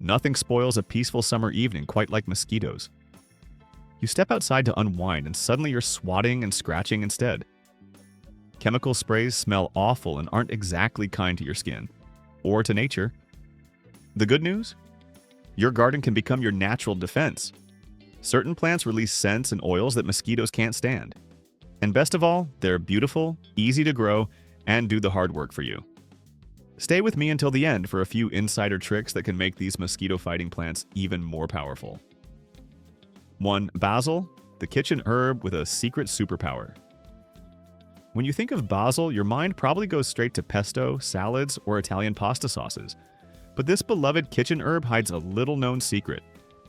Nothing spoils a peaceful summer evening quite like mosquitoes. You step outside to unwind and suddenly you're swatting and scratching instead. Chemical sprays smell awful and aren't exactly kind to your skin, or to nature. The good news? Your garden can become your natural defense. Certain plants release scents and oils that mosquitoes can't stand. And best of all, they're beautiful, easy to grow, and do the hard work for you. Stay with me until the end for a few insider tricks that can make these mosquito-fighting plants even more powerful. 1. Basil, the kitchen herb with a secret superpower. When you think of basil, your mind probably goes straight to pesto, salads, or Italian pasta sauces. But this beloved kitchen herb hides a little-known secret.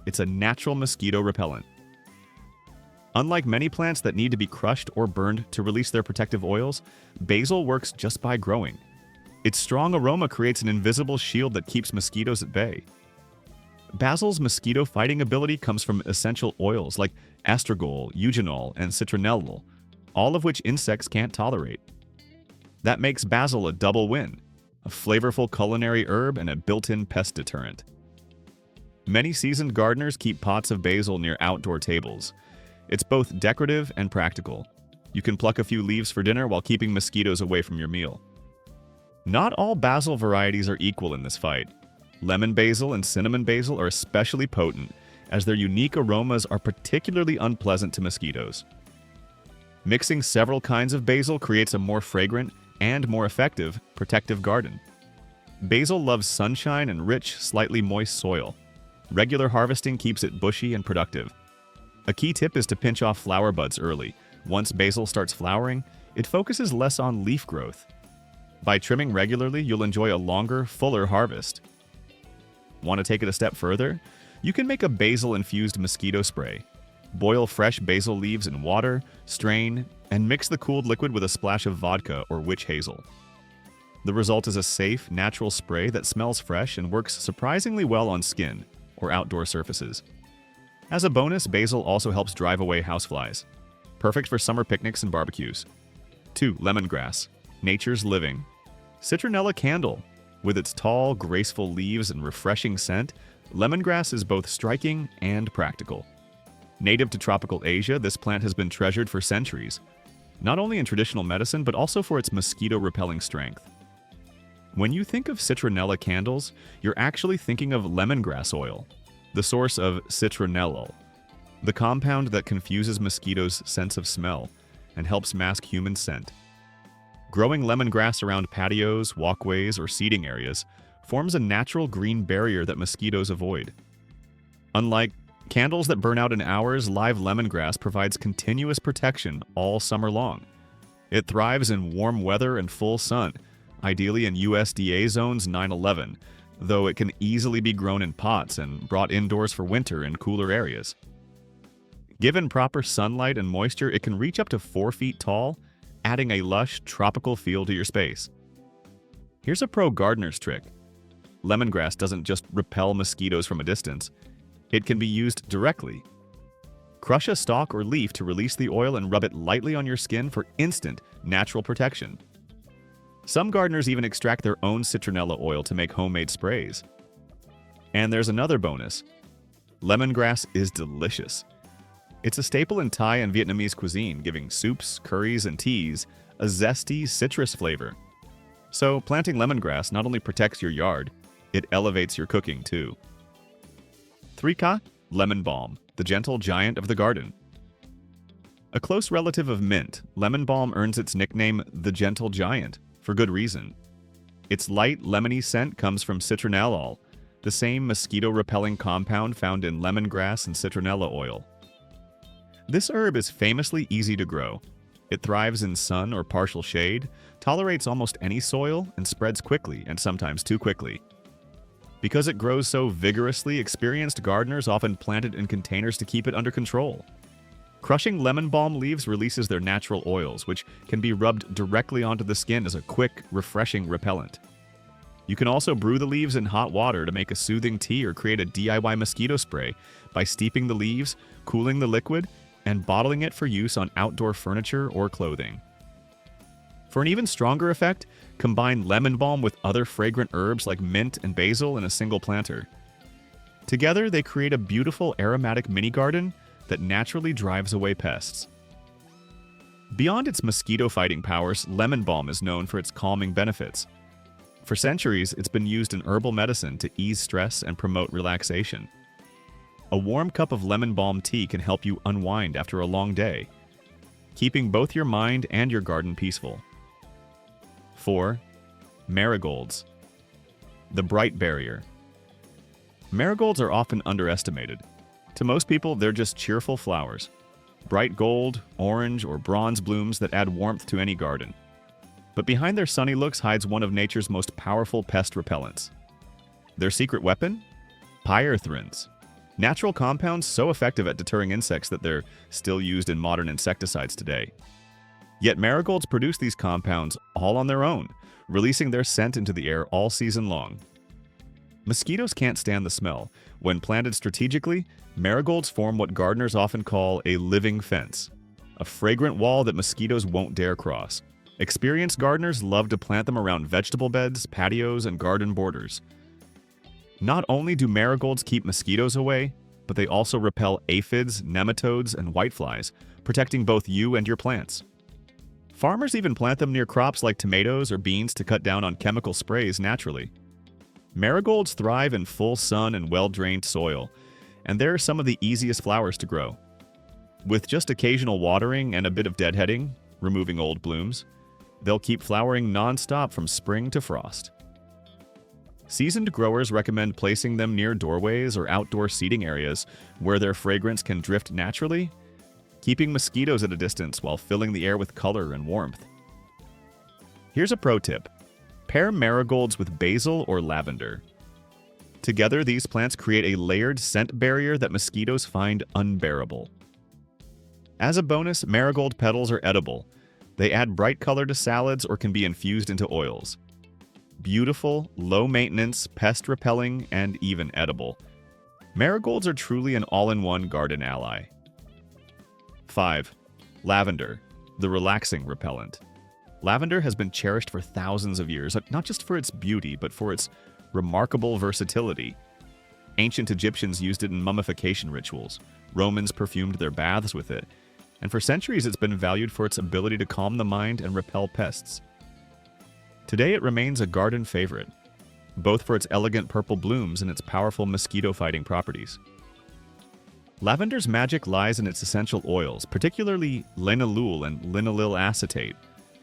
It's a natural mosquito repellent. Unlike many plants that need to be crushed or burned to release their protective oils, basil works just by growing. Its strong aroma creates an invisible shield that keeps mosquitoes at bay. Basil's mosquito-fighting ability comes from essential oils like estragol, eugenol, and citronellol, all of which insects can't tolerate. That makes basil a double win, a flavorful culinary herb and a built-in pest deterrent. Many seasoned gardeners keep pots of basil near outdoor tables. It's both decorative and practical. You can pluck a few leaves for dinner while keeping mosquitoes away from your meal. Not all basil varieties are equal in this fight. Lemon basil and cinnamon basil are especially potent, as their unique aromas are particularly unpleasant to mosquitoes. Mixing several kinds of basil creates a more fragrant and more effective protective garden. Basil loves sunshine and rich, slightly moist soil. Regular harvesting keeps it bushy and productive. A key tip is to pinch off flower buds early. Once basil starts flowering, it focuses less on leaf growth. By trimming regularly, you'll enjoy a longer, fuller harvest. Want to take it a step further? You can make a basil-infused mosquito spray. Boil fresh basil leaves in water, strain, and mix the cooled liquid with a splash of vodka or witch hazel. The result is a safe, natural spray that smells fresh and works surprisingly well on skin or outdoor surfaces. As a bonus, basil also helps drive away houseflies. Perfect for summer picnics and barbecues. 2. Lemongrass, nature's living. Citronella candle. With its tall, graceful leaves and refreshing scent, lemongrass is both striking and practical. Native to tropical Asia, this plant has been treasured for centuries, not only in traditional medicine but also for its mosquito-repelling strength. When you think of citronella candles, you're actually thinking of lemongrass oil, the source of citronellol, the compound that confuses mosquitoes' sense of smell and helps mask human scent. Growing lemongrass around patios, walkways, or seating areas forms a natural green barrier that mosquitoes avoid. Unlike candles that burn out in hours, live lemongrass provides continuous protection all summer long. It thrives in warm weather and full sun, ideally in USDA zones 9-11, though it can easily be grown in pots and brought indoors for winter in cooler areas. Given proper sunlight and moisture, it can reach up to 4 feet tall, adding a lush, tropical feel to your space. Here's a pro gardener's trick. Lemongrass doesn't just repel mosquitoes from a distance. It can be used directly. Crush a stalk or leaf to release the oil and rub it lightly on your skin for instant, natural protection. Some gardeners even extract their own citronella oil to make homemade sprays. And there's another bonus. Lemongrass is delicious. It's a staple in Thai and Vietnamese cuisine, giving soups, curries, and teas a zesty citrus flavor. So planting lemongrass not only protects your yard, it elevates your cooking too. 3K, lemon balm, the gentle giant of the garden. A close relative of mint, lemon balm earns its nickname the gentle giant for good reason. Its light, lemony scent comes from citronellol, the same mosquito-repelling compound found in lemongrass and citronella oil. This herb is famously easy to grow. It thrives in sun or partial shade, tolerates almost any soil, and spreads quickly and sometimes too quickly. Because it grows so vigorously, experienced gardeners often plant it in containers to keep it under control. Crushing lemon balm leaves releases their natural oils, which can be rubbed directly onto the skin as a quick, refreshing repellent. You can also brew the leaves in hot water to make a soothing tea or create a DIY mosquito spray by steeping the leaves, cooling the liquid, and bottling it for use on outdoor furniture or clothing. For an even stronger effect, combine lemon balm with other fragrant herbs like mint and basil in a single planter. Together, they create a beautiful aromatic mini garden that naturally drives away pests. Beyond its mosquito-fighting powers, lemon balm is known for its calming benefits. For centuries, it's been used in herbal medicine to ease stress and promote relaxation. A warm cup of lemon balm tea can help you unwind after a long day, keeping both your mind and your garden peaceful. 4. Marigolds. The bright barrier. Marigolds are often underestimated. To most people, they're just cheerful flowers. Bright gold, orange, or bronze blooms that add warmth to any garden. But behind their sunny looks hides one of nature's most powerful pest repellents. Their secret weapon? Pyrethrins. Natural compounds so effective at deterring insects that they're still used in modern insecticides today. Yet marigolds produce these compounds all on their own, releasing their scent into the air all season long. Mosquitoes can't stand the smell. When planted strategically, marigolds form what gardeners often call a living fence, a fragrant wall that mosquitoes won't dare cross. Experienced gardeners love to plant them around vegetable beds, patios, and garden borders. Not only do marigolds keep mosquitoes away, but they also repel aphids, nematodes, and whiteflies, protecting both you and your plants. Farmers even plant them near crops like tomatoes or beans to cut down on chemical sprays naturally. Marigolds thrive in full sun and well-drained soil, and they're some of the easiest flowers to grow. With just occasional watering and a bit of deadheading, removing old blooms, they'll keep flowering non-stop from spring to frost. Seasoned growers recommend placing them near doorways or outdoor seating areas where their fragrance can drift naturally, keeping mosquitoes at a distance while filling the air with color and warmth. Here's a pro tip. Pair marigolds with basil or lavender. Together, these plants create a layered scent barrier that mosquitoes find unbearable. As a bonus, marigold petals are edible. They add bright color to salads or can be infused into oils. Beautiful, low-maintenance, pest-repelling, and even edible. Marigolds are truly an all-in-one garden ally. 5. Lavender, the relaxing repellent. Lavender has been cherished for thousands of years, not just for its beauty, but for its remarkable versatility. Ancient Egyptians used it in mummification rituals. Romans perfumed their baths with it. And for centuries, it's been valued for its ability to calm the mind and repel pests. Today, it remains a garden favorite, both for its elegant purple blooms and its powerful mosquito-fighting properties. Lavender's magic lies in its essential oils, particularly linalool and linaloyl acetate,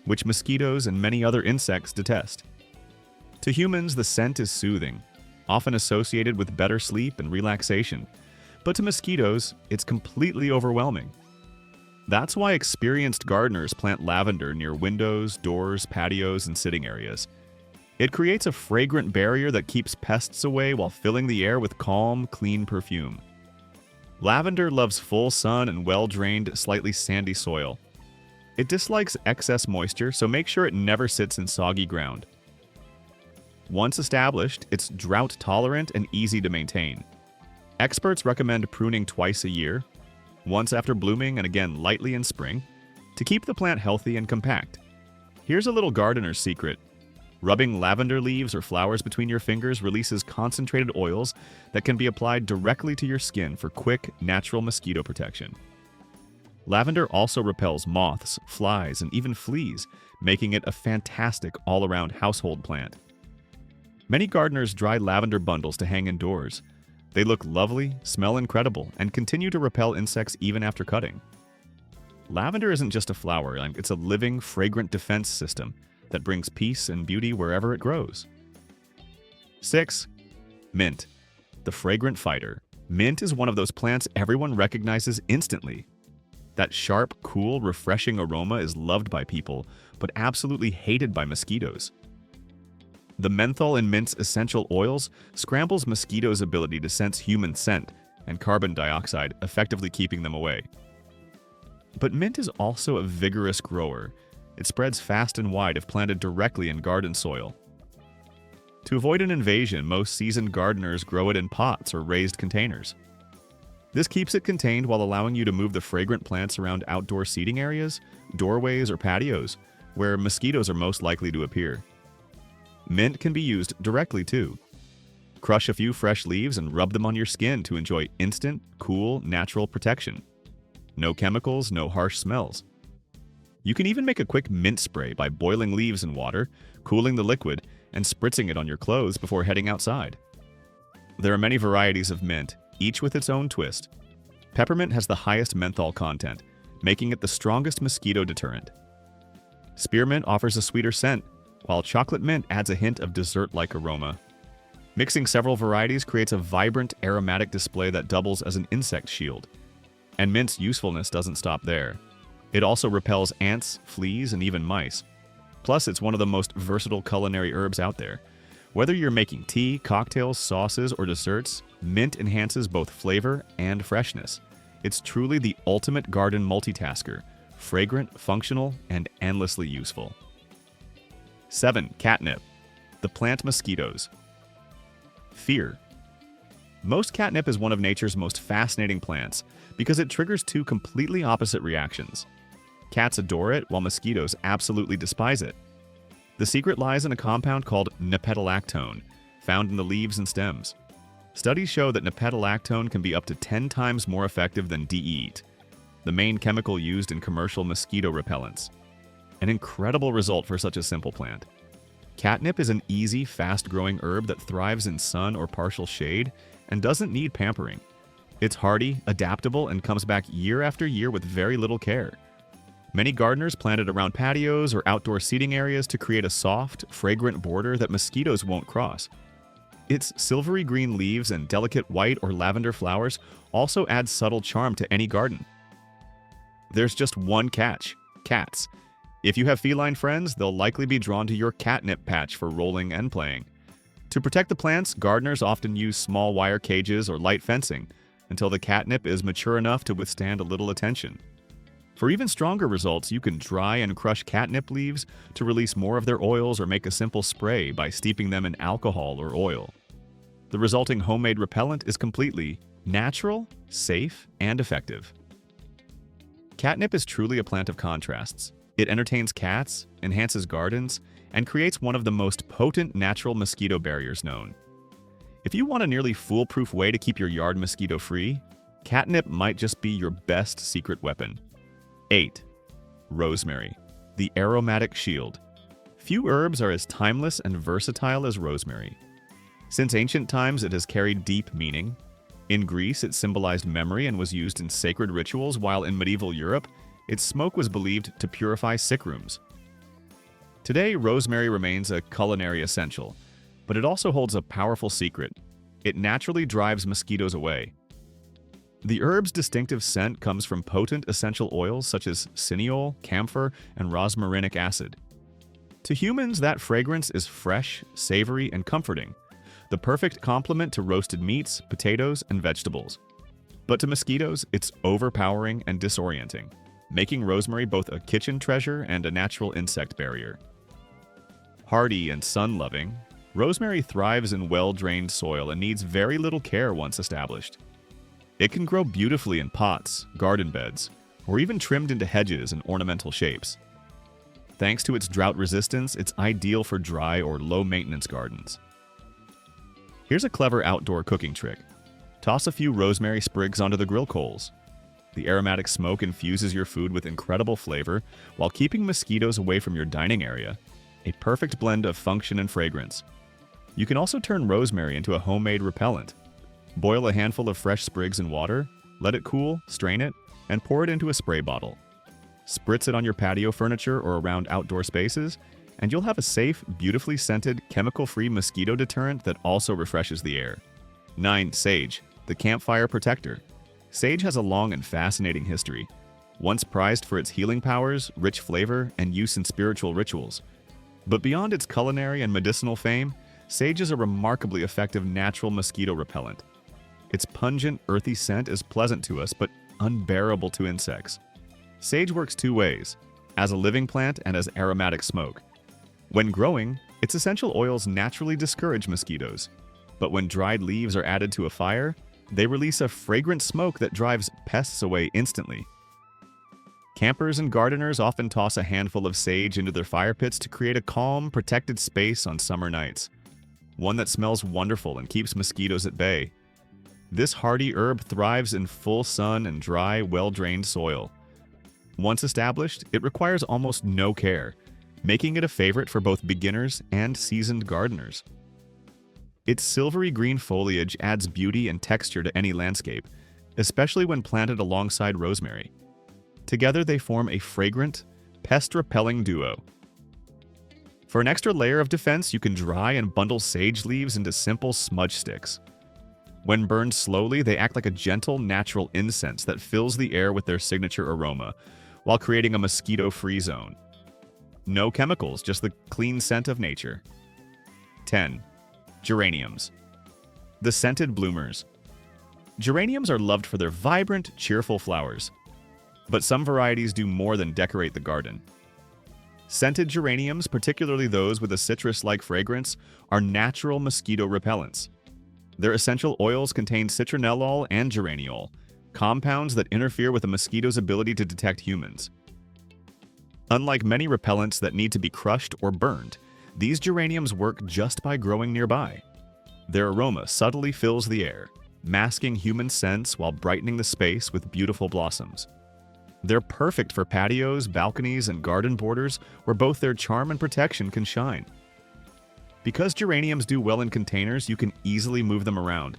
which mosquitoes and many other insects detest. To humans, the scent is soothing, often associated with better sleep and relaxation, but to mosquitoes, it's completely overwhelming. That's why experienced gardeners plant lavender near windows, doors, patios, and sitting areas. It creates a fragrant barrier that keeps pests away while filling the air with calm, clean perfume. Lavender loves full sun and well-drained, slightly sandy soil. It dislikes excess moisture, so make sure it never sits in soggy ground. Once established, it's drought-tolerant and easy to maintain. Experts recommend pruning twice a year, once after blooming and again lightly in spring, to keep the plant healthy and compact. Here's a little gardener's secret. Rubbing lavender leaves or flowers between your fingers releases concentrated oils that can be applied directly to your skin for quick, natural mosquito protection. Lavender also repels moths, flies, and even fleas, making it a fantastic all-around household plant. Many gardeners dry lavender bundles to hang indoors. They look lovely, smell incredible, and continue to repel insects even after cutting. Lavender isn't just a flower, it's a living, fragrant defense system that brings peace and beauty wherever it grows. 6. Mint, the fragrant fighter. Mint is one of those plants everyone recognizes instantly. That sharp, cool, refreshing aroma is loved by people, but absolutely hated by mosquitoes. The menthol in mint's essential oils scrambles mosquitoes' ability to sense human scent and carbon dioxide, effectively keeping them away. But mint is also a vigorous grower. It spreads fast and wide if planted directly in garden soil. To avoid an invasion, most seasoned gardeners grow it in pots or raised containers. This keeps it contained while allowing you to move the fragrant plants around outdoor seating areas, doorways, or patios, where mosquitoes are most likely to appear. Mint can be used directly too. Crush a few fresh leaves and rub them on your skin to enjoy instant, cool, natural protection. No chemicals, no harsh smells. You can even make a quick mint spray by boiling leaves in water, cooling the liquid, and spritzing it on your clothes before heading outside. There are many varieties of mint, each with its own twist. Peppermint has the highest menthol content, making it the strongest mosquito deterrent. Spearmint offers a sweeter scent, while chocolate mint adds a hint of dessert-like aroma. Mixing several varieties creates a vibrant, aromatic display that doubles as an insect shield. And mint's usefulness doesn't stop there. It also repels ants, fleas, and even mice. Plus, it's one of the most versatile culinary herbs out there. Whether you're making tea, cocktails, sauces, or desserts, mint enhances both flavor and freshness. It's truly the ultimate garden multitasker, fragrant, functional, and endlessly useful. 7. Catnip. The plant mosquitoes. Fear. Most catnip is one of nature's most fascinating plants because it triggers two completely opposite reactions. Cats adore it, while mosquitoes absolutely despise it. The secret lies in a compound called nepetalactone, found in the leaves and stems. Studies show that nepetalactone can be up to 10 times more effective than DEET, the main chemical used in commercial mosquito repellents. An incredible result for such a simple plant. Catnip is an easy, fast-growing herb that thrives in sun or partial shade and doesn't need pampering. It's hardy, adaptable, and comes back year after year with very little care. Many gardeners plant it around patios or outdoor seating areas to create a soft, fragrant border that mosquitoes won't cross. Its silvery green leaves and delicate white or lavender flowers also add subtle charm to any garden. There's just one catch: cats. If you have feline friends, they'll likely be drawn to your catnip patch for rolling and playing. To protect the plants, gardeners often use small wire cages or light fencing until the catnip is mature enough to withstand a little attention. For even stronger results, you can dry and crush catnip leaves to release more of their oils or make a simple spray by steeping them in alcohol or oil. The resulting homemade repellent is completely natural, safe, and effective. Catnip is truly a plant of contrasts. It entertains cats, enhances gardens, and creates one of the most potent natural mosquito barriers known. If you want a nearly foolproof way to keep your yard mosquito-free, catnip might just be your best secret weapon. 8. Rosemary, the aromatic shield. Few herbs are as timeless and versatile as rosemary. Since ancient times, it has carried deep meaning. In Greece, it symbolized memory and was used in sacred rituals, while in medieval Europe, its smoke was believed to purify sick rooms. Today, rosemary remains a culinary essential, but it also holds a powerful secret. It naturally drives mosquitoes away. The herb's distinctive scent comes from potent essential oils such as cineole, camphor, and rosmarinic acid. To humans, that fragrance is fresh, savory, and comforting, the perfect complement to roasted meats, potatoes, and vegetables. But to mosquitoes, it's overpowering and disorienting, making rosemary both a kitchen treasure and a natural insect barrier. Hardy and sun-loving, rosemary thrives in well-drained soil and needs very little care once established. It can grow beautifully in pots, garden beds, or even trimmed into hedges and ornamental shapes. Thanks to its drought resistance, it's ideal for dry or low-maintenance gardens. Here's a clever outdoor cooking trick. Toss a few rosemary sprigs onto the grill coals. The aromatic smoke infuses your food with incredible flavor while keeping mosquitoes away from your dining area. A perfect blend of function and fragrance. You can also turn rosemary into a homemade repellent. Boil a handful of fresh sprigs in water, let it cool, strain it, and pour it into a spray bottle. Spritz it on your patio furniture or around outdoor spaces, and you'll have a safe, beautifully scented, chemical-free mosquito deterrent that also refreshes the air. 9. Sage, the campfire protector. Sage has a long and fascinating history. Once prized for its healing powers, rich flavor, and use in spiritual rituals. But beyond its culinary and medicinal fame, sage is a remarkably effective natural mosquito repellent. Its pungent, earthy scent is pleasant to us, but unbearable to insects. Sage works two ways, as a living plant and as aromatic smoke. When growing, its essential oils naturally discourage mosquitoes, but when dried leaves are added to a fire, they release a fragrant smoke that drives pests away instantly. Campers and gardeners often toss a handful of sage into their fire pits to create a calm, protected space on summer nights. one that smells wonderful and keeps mosquitoes at bay. This hardy herb thrives in full sun and dry, well-drained soil. Once established, it requires almost no care, making it a favorite for both beginners and seasoned gardeners. Its silvery green foliage adds beauty and texture to any landscape, especially when planted alongside rosemary. Together they form a fragrant, pest-repelling duo. For an extra layer of defense, you can dry and bundle sage leaves into simple smudge sticks. When burned slowly, they act like a gentle, natural incense that fills the air with their signature aroma, while creating a mosquito-free zone. No chemicals, just the clean scent of nature. 10. Geraniums. The scented bloomers. Geraniums are loved for their vibrant, cheerful flowers. But some varieties do more than decorate the garden. Scented geraniums, particularly those with a citrus-like fragrance, are natural mosquito repellents. Their essential oils contain citronellol and geraniol, compounds that interfere with a mosquito's ability to detect humans. Unlike many repellents that need to be crushed or burned, these geraniums work just by growing nearby. Their aroma subtly fills the air, masking human scents while brightening the space with beautiful blossoms. They're perfect for patios, balconies, and garden borders where both their charm and protection can shine. Because geraniums do well in containers, you can easily move them around,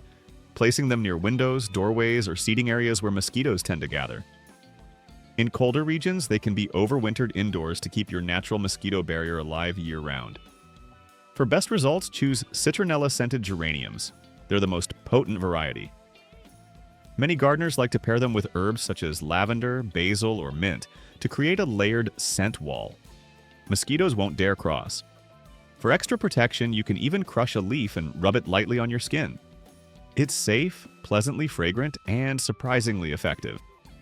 placing them near windows, doorways, or seating areas where mosquitoes tend to gather. In colder regions, they can be overwintered indoors to keep your natural mosquito barrier alive year-round. For best results, choose citronella-scented geraniums. They're the most potent variety. Many gardeners like to pair them with herbs such as lavender, basil, or mint to create a layered scent wall. Mosquitoes won't dare cross. For extra protection, you can even crush a leaf and rub it lightly on your skin. It's safe, pleasantly fragrant, and surprisingly effective.